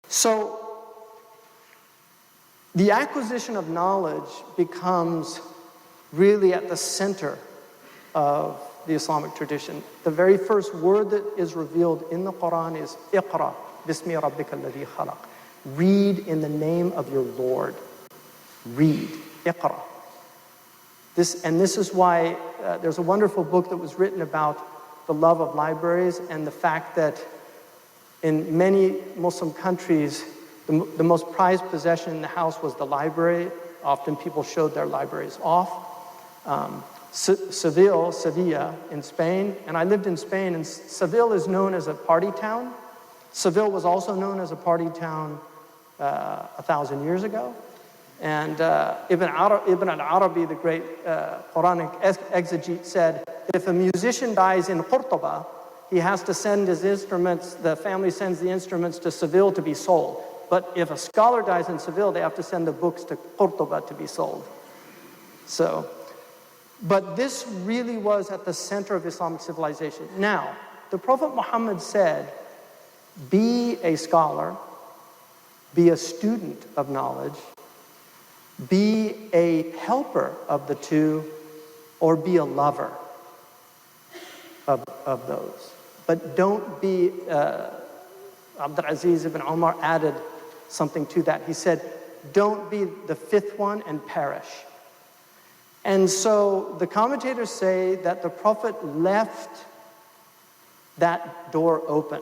So the acquisition of knowledge becomes really at the center of the Islamic tradition. The very first word that is revealed in the Quran is Iqra, Bismi Rabbika alladhi khalaq. Read in the name of your Lord. Read, Iqra. This is why there's a wonderful book that was written about the love of libraries and the fact that in many Muslim countries, the most prized possession in the house was the library. Often people showed their libraries off. Seville in Spain, and I lived in Spain, and Seville is known as a party town. Seville was also known as a party town 1,000 years ago. And Ibn al-Arabi, the great Quranic exegete, said, if a musician dies in Qurtuba, he has to send his instruments, the family sends the instruments to Seville to be sold. But if a scholar dies in Seville, they have to send the books to Qurtuba to be sold. But this really was at the center of Islamic civilization. Now, the Prophet Muhammad said, be a scholar, be a student of knowledge, be a helper of the two, or be a lover of those. But don't be, Abdul Aziz ibn Umar added something to that. He said, don't be the fifth one and perish. And so the commentators say that the Prophet left that door open.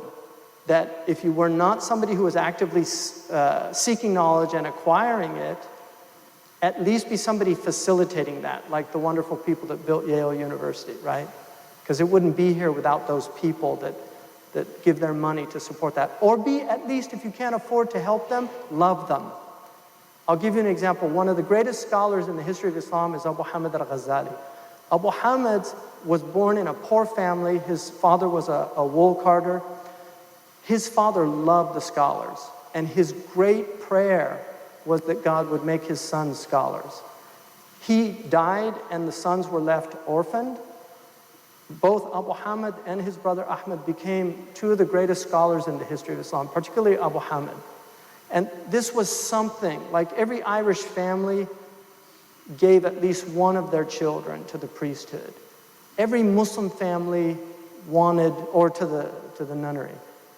That if you were not somebody who was actively seeking knowledge and acquiring it, at least be somebody facilitating that, like the wonderful people that built Yale University, right? Because it wouldn't be here without those people that give their money to support that. Or be, at least if you can't afford to help them, love them. I'll give you an example. One of the greatest scholars in the history of Islam is Abu Hamid al-Ghazali. Abu Hamid was born in a poor family. His father was a wool carder. His father loved the scholars, and his great prayer was that God would make his sons scholars. He died, and the sons were left orphaned. Both Abu Hamid and his brother Ahmed became two of the greatest scholars in the history of Islam, particularly Abu Hamid. And this was something, like every Irish family gave at least one of their children to the priesthood. Every Muslim family wanted, or to the nunnery.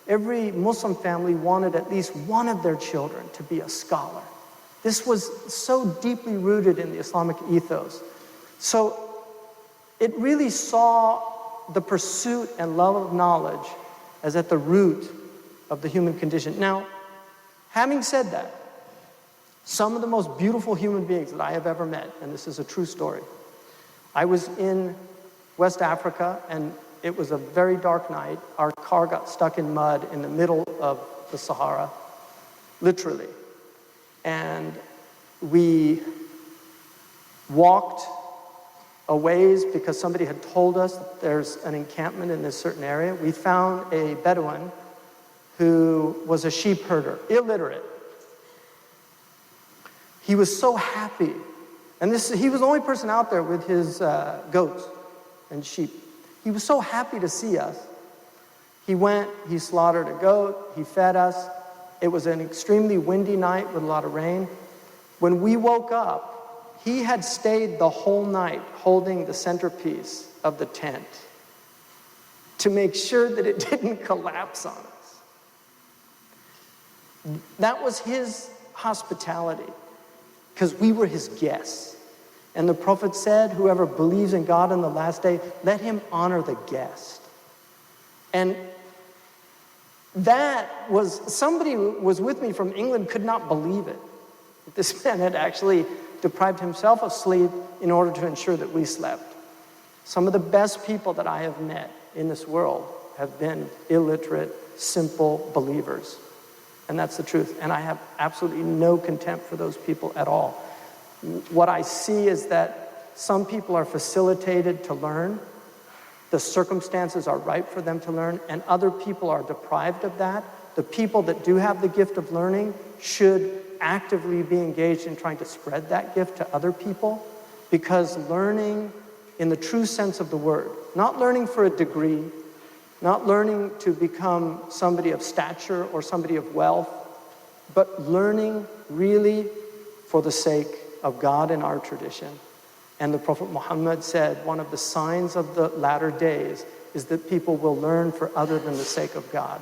Every Muslim family wanted at least one of their children to be a scholar. This was so deeply rooted in the Islamic ethos. So it really saw the pursuit and love of knowledge as at the root of the human condition. Now, having said that, some of the most beautiful human beings that I have ever met, and this is a true story. I was in West Africa, and it was a very dark night. Our car got stuck in mud in the middle of the Sahara, literally. And we walked a ways because somebody had told us that there's an encampment in this certain area. We found a Bedouin who was a sheep herder, illiterate. He was so happy. And he was the only person out there with his goats and sheep. He was so happy to see us. He went, he slaughtered a goat, he fed us. It was an extremely windy night with a lot of rain. When we woke up, he had stayed the whole night holding the centerpiece of the tent to make sure that it didn't collapse on us. That was his hospitality, because we were his guests. And the Prophet said, whoever believes in God on the last day, let him honor the guest. And that was, somebody who was with me from England could not believe it. This man had actually deprived himself of sleep in order to ensure that we slept. Some of the best people that I have met in this world have been illiterate, simple believers. And that's the truth. And I have absolutely no contempt for those people at all. What I see is that some people are facilitated to learn. The circumstances are right for them to learn, and other people are deprived of that. The people that do have the gift of learning should actively be engaged in trying to spread that gift to other people, because learning in the true sense of the word, not learning for a degree, not learning to become somebody of stature or somebody of wealth, but learning really for the sake of God and our tradition. And the Prophet Muhammad said, one of the signs of the latter days is that people will learn for other than the sake of God.